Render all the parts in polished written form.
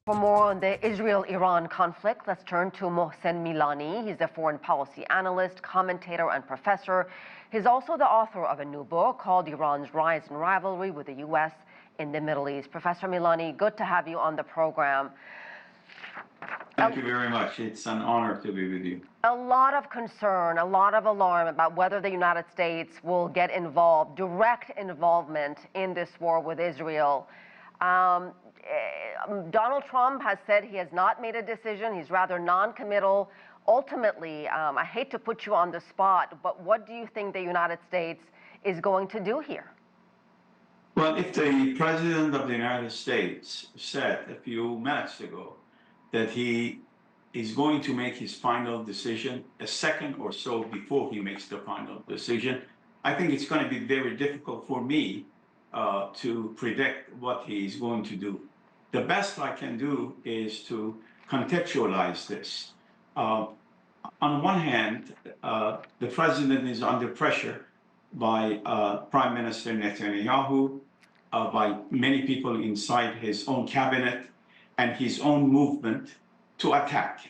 For more on the Israel-Iran conflict, let's turn to Mohsen Milani. He's a foreign policy analyst, commentator, and professor. He's also the author of a new book called Iran's Rise and Rivalry with the U.S. in the Middle East. Professor Milani, good to have you on the program. Thank you very much. It's an honor to be with you. A lot of concern, a lot of alarm about whether the United States will get involved, direct involvement in this war with Israel. Donald Trump has said he has not made a decision. He's rather non-committal. Ultimately, I hate to put you on the spot, but what do you think the United States is going to do here? Well, if the President of the United States said a few minutes ago that he is going to make his final decision a second or so before he makes the final decision, I think it's going to be very difficult for me to predict what he's going to do. The best I can do is to contextualize this. On one hand, the president is under pressure by Prime Minister Netanyahu, by many people inside his own cabinet and his own movement to attack,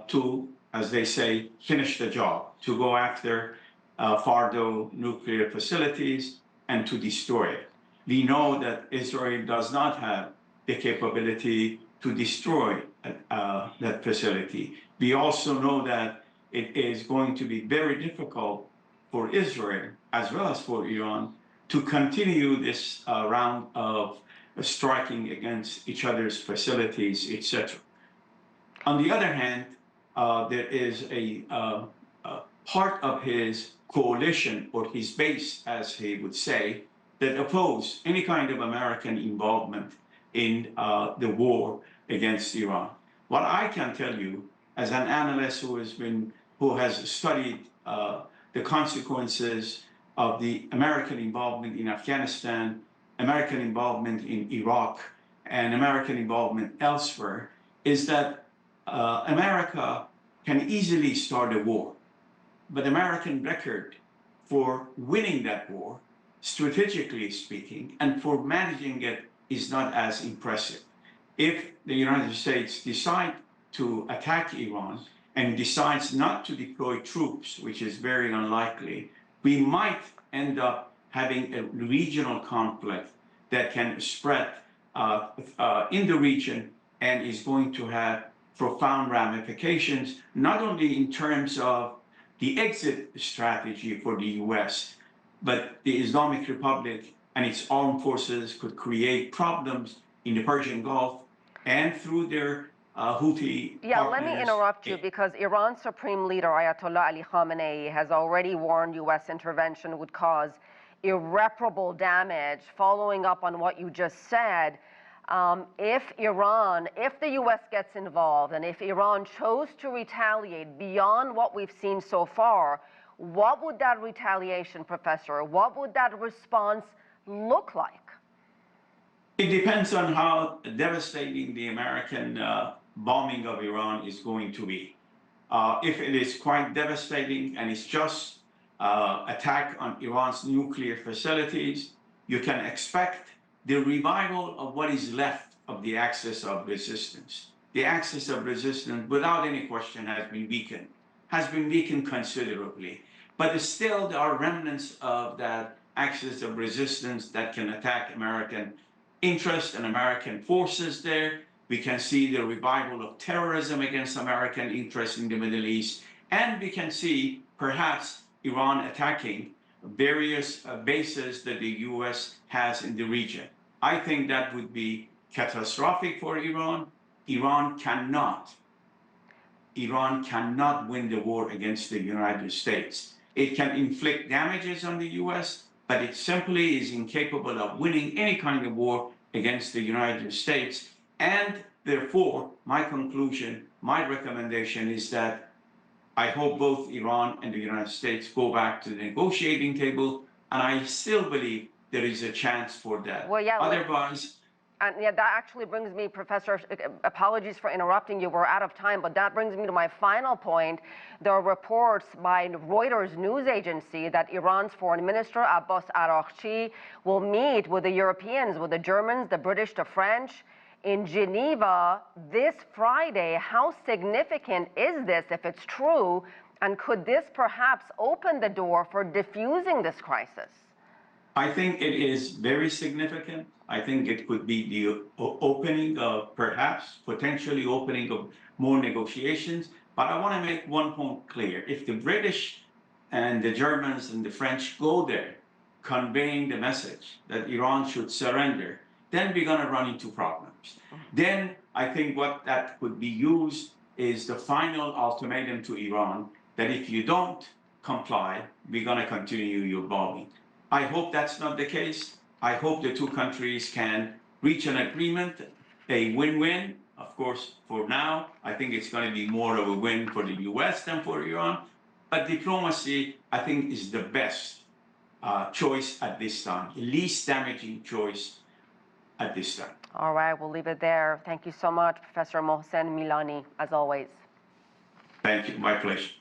to, as they say, finish the job, to go after Fordo nuclear facilities and to destroy it. We know that Israel does not have the capability to destroy that facility. We also know that it is going to be very difficult for Israel, as well as for Iran, to continue this round of striking against each other's facilities, etc. On the other hand, there is a part of his coalition, or his base, as he would say, that oppose any kind of American involvement in the war against Iran. What I can tell you, as an analyst who has studied the consequences of the American involvement in Afghanistan, American involvement in Iraq, and American involvement elsewhere, is that America can easily start a war. But American record for winning that war, strategically speaking, and for managing it is not as impressive. If the United States decide to attack Iran and decides not to deploy troops, which is very unlikely, we might end up having a regional conflict that can spread in the region and is going to have profound ramifications, not only in terms of the exit strategy for the US, but the Islamic Republic and its armed forces could create problems in the Persian Gulf and through their Houthi partners. Let me interrupt you, because Iran's Supreme Leader Ayatollah Ali Khamenei has already warned U.S. intervention would cause irreparable damage. Following up on what you just said, if the U.S. gets involved and if Iran chose to retaliate beyond what we've seen so far, what would that retaliation, Professor, what would that response look like? It depends on how devastating the American bombing of Iran is going to be. If it is quite devastating and it's just attack on Iran's nuclear facilities, you can expect the revival of what is left of the axis of resistance. The axis of resistance, without any question, has been weakened considerably. But still, there are remnants of that axis of resistance that can attack American interests and American forces there. We can see the revival of terrorism against American interests in the Middle East. And we can see perhaps Iran attacking various bases that the US has in the region. I think that would be catastrophic for Iran. Iran cannot win the war against the United States. It can inflict damages on the US, but it simply is incapable of winning any kind of war against the United States. And therefore, my conclusion, my recommendation is that I hope both Iran and the United States go back to the negotiating table, and I still believe there is a chance for that. Well, yeah, otherwise... And yeah, that actually brings me, Professor, apologies for interrupting you, we're out of time, but that brings me to my final point. There are reports by Reuters news agency that Iran's foreign minister, Abbas Araghchi, will meet with the Europeans, with the Germans, the British, the French, in Geneva this Friday. How significant is this if it's true? And could this perhaps open the door for diffusing this crisis? I think it is very significant. I think it could be the opening of, perhaps, potentially opening of more negotiations. But I want to make one point clear. If the British and the Germans and the French go there conveying the message that Iran should surrender, then we're going to run into problems. Then I think what that could be used is the final ultimatum to Iran that if you don't comply, we're going to continue your bombing. I hope that's not the case. I hope the two countries can reach an agreement, a win-win. Of course, for now, I think it's going to be more of a win for the US than for Iran. But diplomacy, I think, is the best choice at this time, the least damaging choice at this time. All right, we'll leave it there. Thank you so much, Professor Mohsen Milani, as always. Thank you. My pleasure.